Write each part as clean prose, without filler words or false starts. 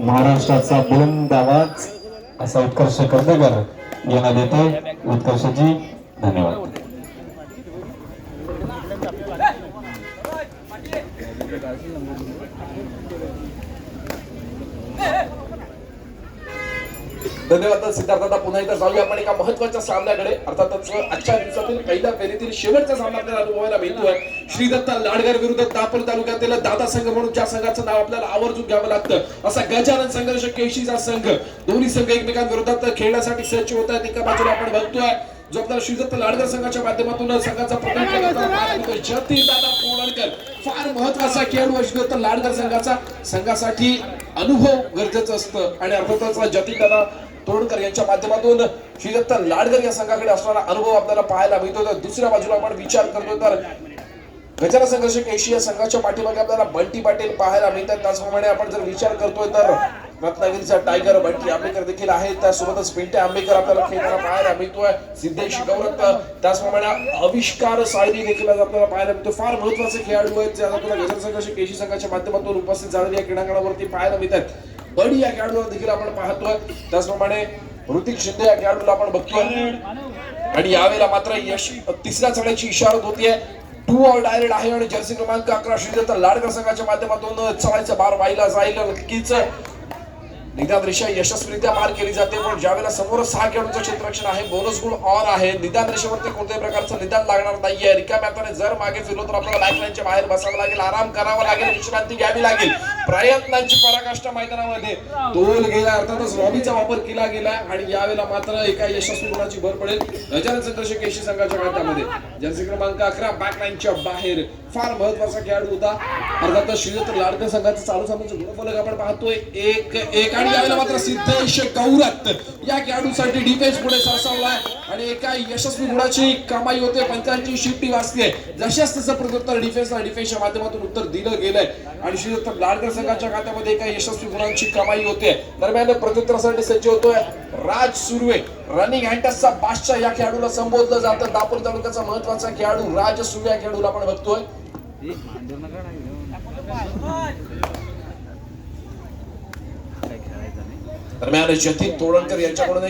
महाराष्ट्राचा बुलंद आवाज असा उत्कर्ष कर्वेकर यांना देते उत्कर्षजी. धन्यवाद. धन्यवाद सिद्धार्थ. पुन्हा एकदा जाऊया आपण एका महत्वाच्या सामन्याकडे. अर्थातच आजच्या दिवसातील पहिल्या फेरीतील शेवटचा सामना आपल्याला अनुभवायला मिळतोय. श्रीदत्त लाडगर विरुद्ध दापोली तालुक्यातील दादा संघ म्हणून ज्या संघाचं नाव आपल्याला आवर्जून घ्यावं लागतं असा गजानन संघर्ष केशीचा संघ. दोन्ही संघ एकमेकांविरोधात खेळण्यासाठी सज्ज होत आहेत. एका बाजूला आपण बघतोय जो आपला श्रीदत्त लाडगर संघाच्या माध्यमातून संघाचा प्रतिनिधित्व जतीन दादा कोळणकर. फार महत्वाचा खेळाडू श्रीदत्त लाडगर संघासाठी अनुभव गरजेचं असतं आणि अर्थातच जतीन दादा तोडकर यांच्या माध्यमातून श्रीदत्त लाडगर या संघाकडे असणारा अनुभव आपल्याला पाहायला मिळतो. तर दुसऱ्या बाजूला आपण विचार करतो तर गजानन संघर्ष केशी या संघाच्या पाठीमागे आपल्याला बंटी पाटील पाहायला मिळतात. त्याचप्रमाणे आपण जर विचार करतोय तर रत्नागिरीचा टायगर बंटी आंबेकर देखील आहे. त्यासोबतच पिंट्या आंबेकर आपल्याला खेळताना पाहायला मिळतोय. सिद्धेश गौरत त्याचप्रमाणे आविष्कार साळवी देखील आपल्याला पाहायला मिळतो. फार महत्वाचे खेळाडू आहेत जे आपल्याला गजानन संघर्ष केशी संघाच्या माध्यमातून उपस्थित झालेल्या क्रीडांगणावरती पाहायला मिळतात. बडी या खेळाडूला देखील आपण पाहतोय. त्याचप्रमाणे ऋतिक शिंदे या खेळाडूला आपण बघतोय आणि यावेळेला मात्र यश तिसऱ्या चढायची इशारत होतीये. 2 ऑल डायरेक्ट आहे आणि जर्सी क्रमांक 11 श्रीदत्त लाडकर संघाच्या माध्यमातून चढायचं बार व्हायला जाईल. नक्कीच निदान रेषा यशस्वीरित्या मार केली जाते. पण ज्यावेळेला समोर 6 खेळाडूंचं क्षेत्ररक्षण आहे, बोनस गुण ऑन आहे, निदान रेषेवरती कोणत्याही प्रकारचं निदान लागणार नाहीये. रिकाम्या हाताने जर मागे फिरलो तर आपल्याला बॅकलाईनच्या बाहेर बसावं लागेल, आराम करावा लागेल, विश्रांती घ्यावी लागेल. प्रयत्नांची पराकाष्ठा मैदानामध्ये तोल गेला. अर्थातच लॉबीचा वापर केला गेला आणि यावेळेला मात्र एका यशस्वी गुणाची भर पडेल गजानन संघर्ष केशी संघाच्या खात्यामध्ये. जर्सी क्रमांक 11 बॅकलाईनच्या बाहेर फार महत्वाचा खेळाडू होता. अर्थातच श्रीदत्त लाडकर संघाचं चालू सामन्याचं गुणफलक आपण पाहतोय 1-1 आणि यावेळेला मात्र सिद्धेश गौरत या खेळाडूसाठी डिफेन्स पुढे सरसावलाय आणि एका यशस्वी गुणाची कमाई होते. पंचांची शिफ्टी वाचते. जशाच तसं प्रत्युत्तर डिफेन्सच्या माध्यमातून उत्तर दिलं गेलंय आणि श्रीदत्त लाडकर संघाच्या खात्यामध्ये एका यशस्वी गुणांची कमाई होते. दरम्यान प्रत्युत्तरासाठी सज्ज होतोय राज सुर्वे. रनिंग हँटसचा बादशाह या खेळाडूला संबोधलं जातं. दापोली तालुक्याचा महत्वाचा खेळाडू राज सुर्वे या खेळाडूला आपण बघतोय. दरम्यान जतीन तोडणकर यांच्याकडून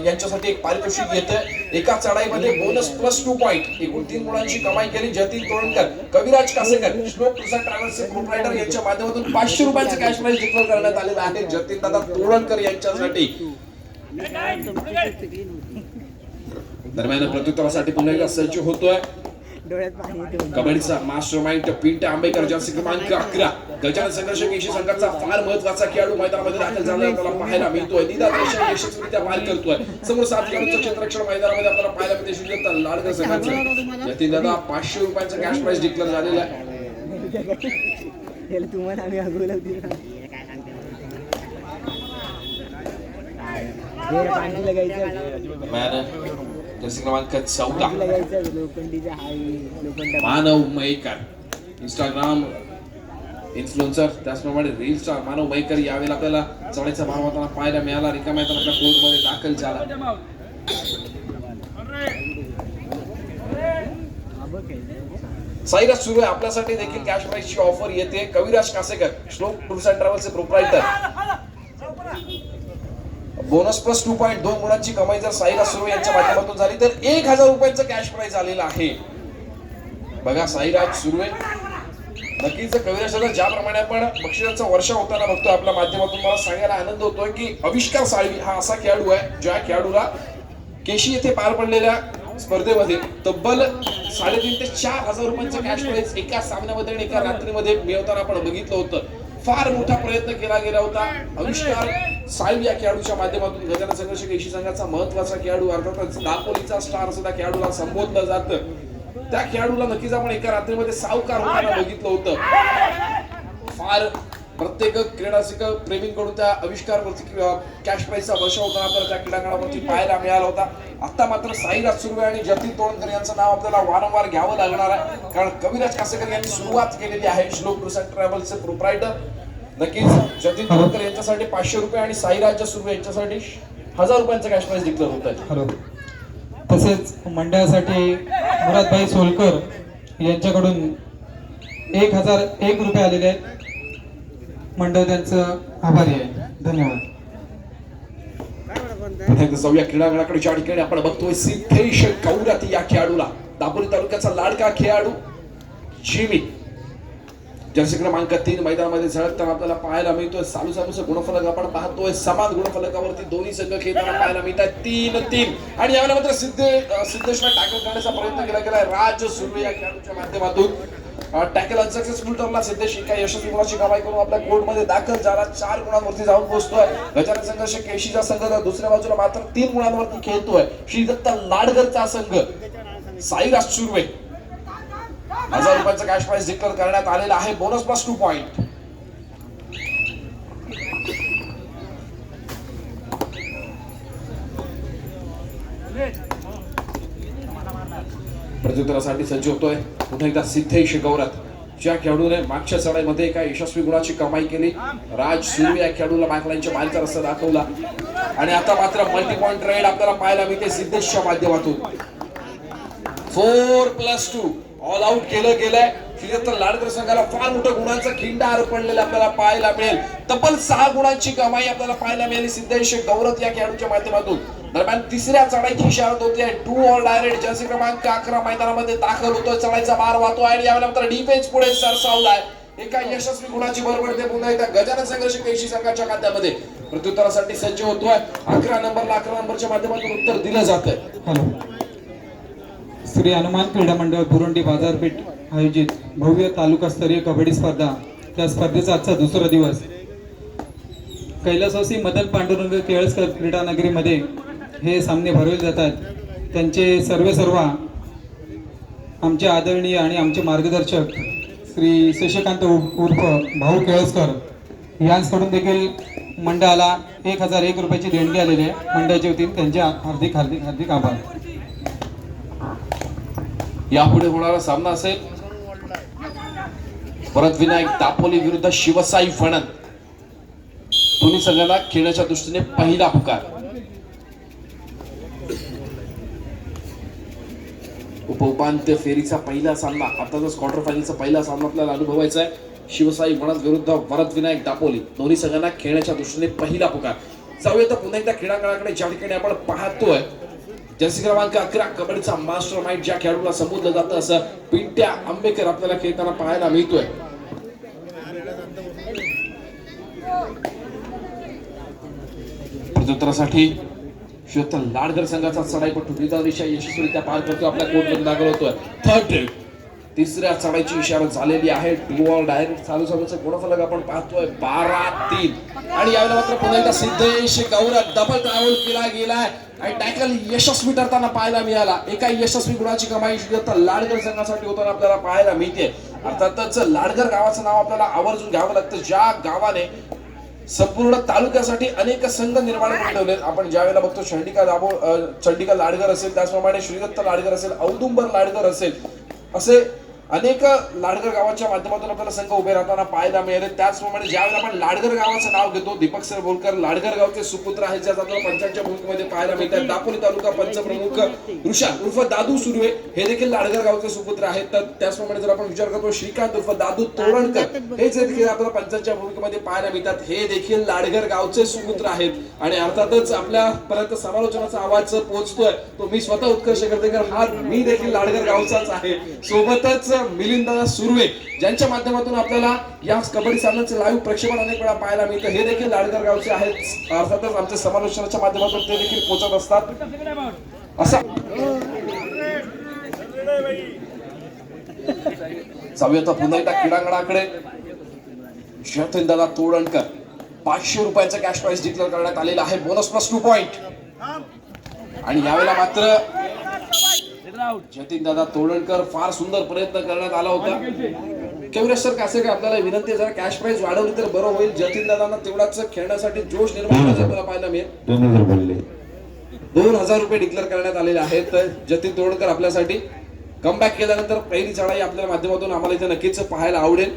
यांच्यासाठी एक पारितोषिक येते. एका चढाईमध्ये बोनस प्लस 2 पॉइंट एकूण 3 गुणांची कमाई केली जतीन तोडणकर. कविराज कासेकर श्लोक प्रसाद ट्रॅव्हल्सचे प्रोप्रायटर यांच्या माध्यमातून 500 रुपयांचं कॅश प्राइज डिक्लेअर करण्यात आलेलं आहे जतीन दादा तोडणकर यांच्यासाठी. दरम्यान प्रत्युत्तरासाठी पुन्हा एकदा सज्ज होतोय कबड्डीचा master mind Pintya Ambekar. Jersey क्रमांक 11 गजानन संघर्ष केशी संघाचा फार महत्वाचा खेळाडू मैदानामध्ये दाखल झाला आपल्याला पाहायला मिळतोय. निदान रेषा यशस्वीरित्या पार करतोय. समोर 7 खेळाडूंचं क्षेत्ररक्षण मैदानामध्ये आपल्याला पाहायला मिळते. श्रीदत्त लाडकर संघाचं जतीन दादा 500 रुपयांचं कॅश प्राइज डिक्लेअर झालेलं आहे. जर्सी क्रमांक 14 मानव मयेकर इंस्टाग्राम इन्फ्लुएन्सर त्याचप्रमाणे रील स्टार मानव मयेकर यावेळेला आपल्याला चढाईचा भार होताना पाहायला मिळाला. रिकाम्या हाताने आपल्या कोर्टमध्ये दाखल झाला. साईराज सुर्वे आपल्यासाठी देखील कॅश प्राइजची ऑफर येते. कविराज कासेकर श्लोक टूर्स अँड ट्रॅव्हल्सचे प्रोप्रायटर. बोनस प्लस 2 पॉइंट 2 गुणांची कमाई जर साईराज सुर्वे यांच्या माध्यमातून झाली तर 1000 रुपयांचं कॅश प्राइज आलेलं आहे. बघा साईराज सुर्वे नक्कीच कविराजाला ज्याप्रमाणे आपण बक्षिसांचा वर्षा होताना बघतोय आपल्या माध्यमातून मला सांगायला आनंद होतोय की आविष्कार साळवी हा असा खेळाडू आहे ज्या खेळाडूला केशी येथे पार पडलेल्या स्पर्धेमध्ये तब्बल 3.5 ते 4,000 रुपयांचं कॅश प्राइज एका सामन्यामध्ये आणि एका रात्रीमध्ये मिळवताना आपण बघितलं होतं. फार मोठा प्रयत्न केला गेला होता. आविष्कार साळवी या खेळाडूच्या माध्यमातून गजानन संघर्ष केशी संघाचा महत्वाचा खेळाडू अर्थातच दापोलीचा स्टार असं त्या खेळाडूला संबोधलं जातं. त्या खेळाडूला नक्कीच आपण एका रात्रीमध्ये सावकार होताना बघितलं होतं. फार प्रत्येक क्रीडासिक प्रेमींकडून त्या आविष्कारवरती कॅश प्राइजचा वर्षा होताना आपल्याला त्या क्रीडांगणावरती पाहायला मिळाला होता. आता मात्र साईराज सुर्वे आणि जतीन तोडणकर यांचं नाव आपल्याला वारंवार घ्यावं लागणार आहे कारण कविराज कासेकर यांनी सुरुवात केलेली आहे. श्लोक टूर्स अँड ट्रॅव्हल्सचे प्रोप्रायटर. नक्कीच जतीन तोडणकर यांच्यासाठी 500 रुपये आणि साईराज सुर्वे यांच्यासाठी 1000 रुपयांचं कॅश प्राइज डिक्लेअर होत आहे. तसेच मंडळासाठी मुरादभाई सोलकर यांच्याकडून 1001 रुपये आलेले आहेत. मंडळ त्यांचं आभारी आहे. धन्यवाद. पुन्हा एकदा जाऊया क्रीडांगणाकडे, ज्या ठिकाणी आपण बघतोय सिद्धेश गौरत या खेळाडूला, दापोली तालुक्याचा लाडका खेळाडू जिमी जर्सी क्रमांक 3 मैदानामध्ये झळकताना आपल्याला पाहायला मिळतोय. सालूचं गुणफलक आपण पाहतोय, समान गुणफलकावरती दोन्ही संघ खेळताना पाहायला मिळत आहे 3-3. आणि यावेळेला मात्र सिद्धेशला टॅकल करण्याचा प्रयत्न केला गेलाय राज सुर्वे या खेळाडूच्या माध्यमातून. टॅकल अनसक्सेसफुल ठरला. सिद्धेश एका यशस्वी गुणाची कमाई करून आपल्या कोर्टमध्ये दाखल झाला, 4 गुणांवरती जाऊन पोहोचतोय. गजानन संघर्ष केशीचा संघ दुसऱ्या बाजूला मात्र 3 गुणांवरती खेळतोय. श्री दत्त लाडगरचा संघ साईराज सुर्वे. 1000 रुपयाचं कॅश प्राइस डिक्लेअर करण्यात आलेला आहे, बोनस प्लस 2 पॉइंट. प्रत्युत्तरासाठी सज्ज होतोय पुन्हा एकदा सिद्धेश गौरत, ज्या खेळाडूने मागच्या चढाईमध्ये एका यशस्वी गुणाची कमाई केली. राज सुर्वे या खेळाडूला बॅकलाईनच्या बाहेरचा रस्ता दाखवला. आणि आता मात्र मल्टी पॉइंट रेड आपल्याला पाहायला मिळते सिद्धेशच्या माध्यमातून. 4+2 ऑल आउट केलं गेलंय. श्रीदत्त लाडकर संघाला फार मोठं गुणांचा खिंडार पडलेला आपल्याला पाहायला मिळेल. तब्बल 6 गुणांची कमाई आपल्याला पाहायला मिळाली सिद्धेश गौरत या खेळाडूच्या माध्यमातून. दरम्यान तिसऱ्या चढाईची इशारत होती. 2 ऑल डायरेक्ट जर्सी क्रमांक 11 मैदानामध्ये दाखल होतोय. चढाईचा मार वाहतोय आणि यावेळेला मात्र डिफेन्स पुढे सरसावलाय. एका यशस्वी गुणाची बरोबर ते पुन्हा एकदा गजानन संघर्ष केशी संघाच्या खात्यामध्ये. प्रत्युत्तरासाठी सज्ज होतोय. 11 नंबरच्या माध्यमातून उत्तर दिलं जातंय. हॅलो. श्री हनुमान क्रीडा मंडळ बुरुंडी बाजारपेठ आयोजित भव्य तालुकास्तरीय कबड्डी स्पर्धा, त्या स्पर्धेचा आजचा दुसरा दिवस कैलासवासी मदन पांडुरंग केळसकर क्रीडा नगरीमध्ये हे सामने भरवले जातात. त्यांचे सर्व आमचे आदरणीय आणि आमचे मार्गदर्शक श्री शशिकांत उर्फ भाऊ केळसकर यांच्याकडून देखील मंडळाला 1001 रुपयाची देणगी आलेली आहे. मंडळाच्या वतीने त्यांचे हार्दिक हार्दिक हार्दिक आभार. यापुढे होणारा सामना असेल परत विनायक दापोली विरुद्ध शिवसाई फणन. दोन्ही संघांना खेळण्याच्या दृष्टीने पहिला पुकार. उपउपांत्य फेरीचा पहिला सामना, अर्थातच क्वार्टर फायनलचा पहिला सामना आपल्याला अनुभवायचा आहे. शिवसाई फणन विरुद्ध वरद विनायक दापोली, दोन्ही संघांना खेळण्याच्या दृष्टीने पहिला पुकार. जाऊया तर पुन्हा एकदा क्रीडांगणाकडे, ज्या ठिकाणी आपण पाहतोय जर्सी क्रमांक 11 कबड्डीचा मास्टर माइंड ज्या खेळाडूला संबोधलं जातं असं पिंट्या आंबेकर आपल्याला खेळताना पाहायला मिळतोय. प्रत्युत्तरासाठी श्रीदत्त लाडगर संघाचा चढाईपटू विदा दिशा यशस्वीरित्या पार करतो, आपल्या कोर्टमध्ये दाखल होतोय. थर्ड तिसऱ्या चढाईची इशारत झालेली आहे. 2 ऑल डायरेक्ट सालूचं गुणफलक आपण पाहतोय 12-3. आणि यावेळेला मात्र पुन्हा एकदा सिद्धेश गौरत डबल ट्रॅव्हल केला गेलाय आणि टॅकल यशस्वी ठरताना पाहायला मिळाला. एका यशस्वी गुणाची कमाई श्रीदत्त लाडगर संघासाठी होताना आपल्याला पाहायला मिळते. अर्थातच लाडगर गावाचं नाव आपल्याला आवर्जून घ्यावं लागतं, ज्या गावाने संपूर्ण तालुक्यासाठी अनेक संघ निर्माण करून ठेवले. आपण ज्या वेळेला बघतो चंडिका लाडगर असेल, त्याचप्रमाणे श्रीदत्त लाडगर असेल, औदुंबर लाडगर असेल, असे अनेक लाडगर गावाच्या माध्यमातून आपल्याला संघ उभे राहताना पाहायला मिळाले. त्याचप्रमाणे ज्यावेळेला आपण लाडगर गावाचं नाव घेतो, दीपक सर बोलकर लाडगर गावचे सुपुत्र आहेत, ज्यात आपल्याला पंचांच्या भूमिकेमध्ये पाहायला मिळतात. दापोली तालुका पंचप्रमुख ऋषाल उर्फ दादू सुर्वे हे देखील लाडगर गावचे सुपुत्र आहेत. तर त्याचप्रमाणे जर आपण विचार करतो श्रीकांत उर्फ दादू तोरणकर हे जे देखील आपल्याला पंचांच्या भूमिकेमध्ये पाहायला मिळतात, हे देखील लाडगर गावचे सुपुत्र आहेत. आणि अर्थातच आपल्यापर्यंत समालोचनाचा आवाज पोहोचतोय तो मी स्वतः उत्कर्ष करते, हा मी देखील लाडगर गावचाच आहे. सोबतच मिलिंद सुर्वे ज्यांच्या माध्यमातून आपल्याला या कबड्डी सामन्याचे लाईव्ह प्रक्षेपण अनेक वेळा पाहायला मिळतं, हे देखील लाडगर गावचे आहेत. अर्थातच आमच्या समालोचनाच्या माध्यमातून ते देखील पोहोचत असतात. असा जाऊया तर पुन्हा एकदा क्रीडांगणाकडे. जतीन दादा तोडणकर 500 रुपयाचं कॅश प्राइस डिक्लेअर करण्यात आलेला आहे, बोनस प्लस 2 पॉइंट. आणि यावेळेला मात्र जतीन दादा तोडणकर फार सुंदर प्रयत्न करण्यात आला होता. केवरेश सर कासे काय आपल्याला विनंती आहे, जरा कॅश प्राइस वाढवली तर बरं होईल. जतीन दादांना तेवढाच खेळण्यासाठी जोश निर्माण आपल्याला पाहायला मिळेल. 2000 रुपये डिक्लेअर करण्यात आलेले आहेत. जतीन तोडणकर आपल्यासाठी कमबॅक केल्यानंतर पहिली चढाई आपल्या माध्यमातून आम्हाला इथे नक्कीच पाहायला आवडेल.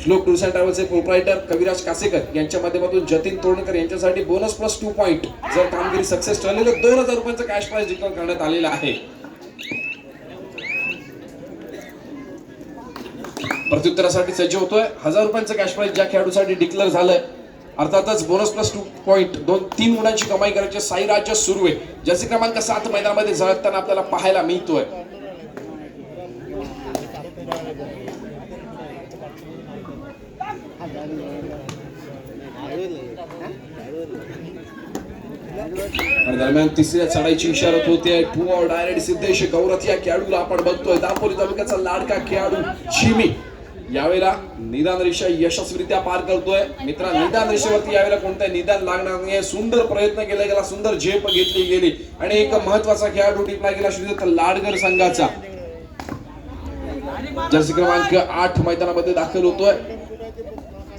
श्लोक टूर्स अँड ट्रॅव्हल्सचे प्रोप्रायटर कविराज कासेकर यांच्या माध्यमातून जतीन तोडणकर यांच्यासाठी बोनस प्लस 2 पॉइंट. जर कामगिरी सक्सेस ठरली तर 2000 रुपयांचं कॅश प्राइस डिक्लेअर करण्यात आलेला आहे. प्रत्युत्तरासाठी सज्ज होतोय. 1000 रुपयांचं कॅश प्राइस ज्या खेळाडूसाठी डिक्लेअर झालंय अर्थातच बोनस प्लस 2 पॉईंट 3 गुणांची कमाई करायची साईराज्य सुर्वे जर्सी क्रमांक 7 मैदानामध्ये झळकताना आपल्याला पाहायला मिळतोय. आणि दरम्यान तिसऱ्या चढाईची इशारत होते. टू ऑर डायरेक्ट सिद्धेश गौरथ या खेळाडूला आपण बघतोय. दापोली तालुक्याचा लाडका खेळाडू चिमी यावेळेला निदान रेषा यशस्वीरित्या पार करतोय. मित्रा निदान रेषेवरती यावेळेला कोणत्या निदान लागणार नाही. सुंदर प्रयत्न केला गेला, सुंदर झेप घेतली गेली आणि एक महत्वाचा खेळाडू टिपला गेला श्रीदत्त लाडगर संघाचा. जर्सी क्रमांक 8 मैदानामध्ये दाखल होतोय.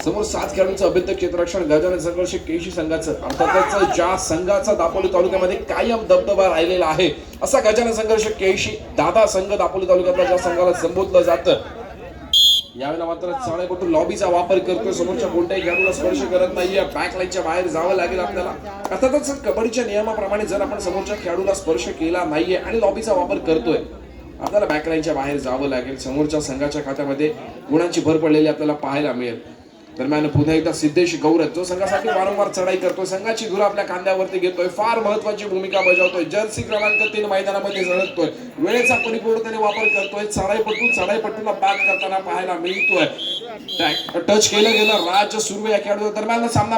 समोर 7 खेळाडूंचं अभेद्य क्षेत्ररक्षण गजानन संघर्ष केशी संघाचं. अर्थातच ज्या संघाचा दापोली तालुक्यामध्ये कायम दबदबा राहिलेला आहे असा गजानन संघर्ष केशी दादा संघ दापोली तालुक्यातल्या ज्या संघाला संबोधलं जातं. यावेळेला मात्र चाळेपटू लॉबीचा वापर करतोय. समोरच्या कोणत्याही खेळाडूला स्पर्श करत नाहीये. बॅकलाईनच्या बाहेर जावं लागेल आपल्याला. अर्थातच कबड्डीच्या नियमाप्रमाणे जर आपण समोरच्या खेळाडूला स्पर्श केला नाहीये आणि लॉबीचा वापर करतोय आपल्याला बॅकलाईनच्या बाहेर जावं लागेल. समोरच्या संघाच्या खात्यामध्ये गुणांची भर पडलेली आपल्याला पाहायला मिळेल. दरम्यान पुन्हा एकदा सिद्धेश गौरथ जो संघासाठी वारंवार चढाई करतोय, संघाची धुरा आपल्या खांद्यावरती घेतोय, फार महत्वाची भूमिका बजावतोय. जर्सी क्रमांक 3 मैदानामध्ये झळकतोय. वेळेचा परिपूर्णतेने वापर करतोय. चढाईपटूला बॅक करताना पाहायला मिळतोय. टच केलं गेलं राज सुर्वे या खेळाडू दरम्यान सामना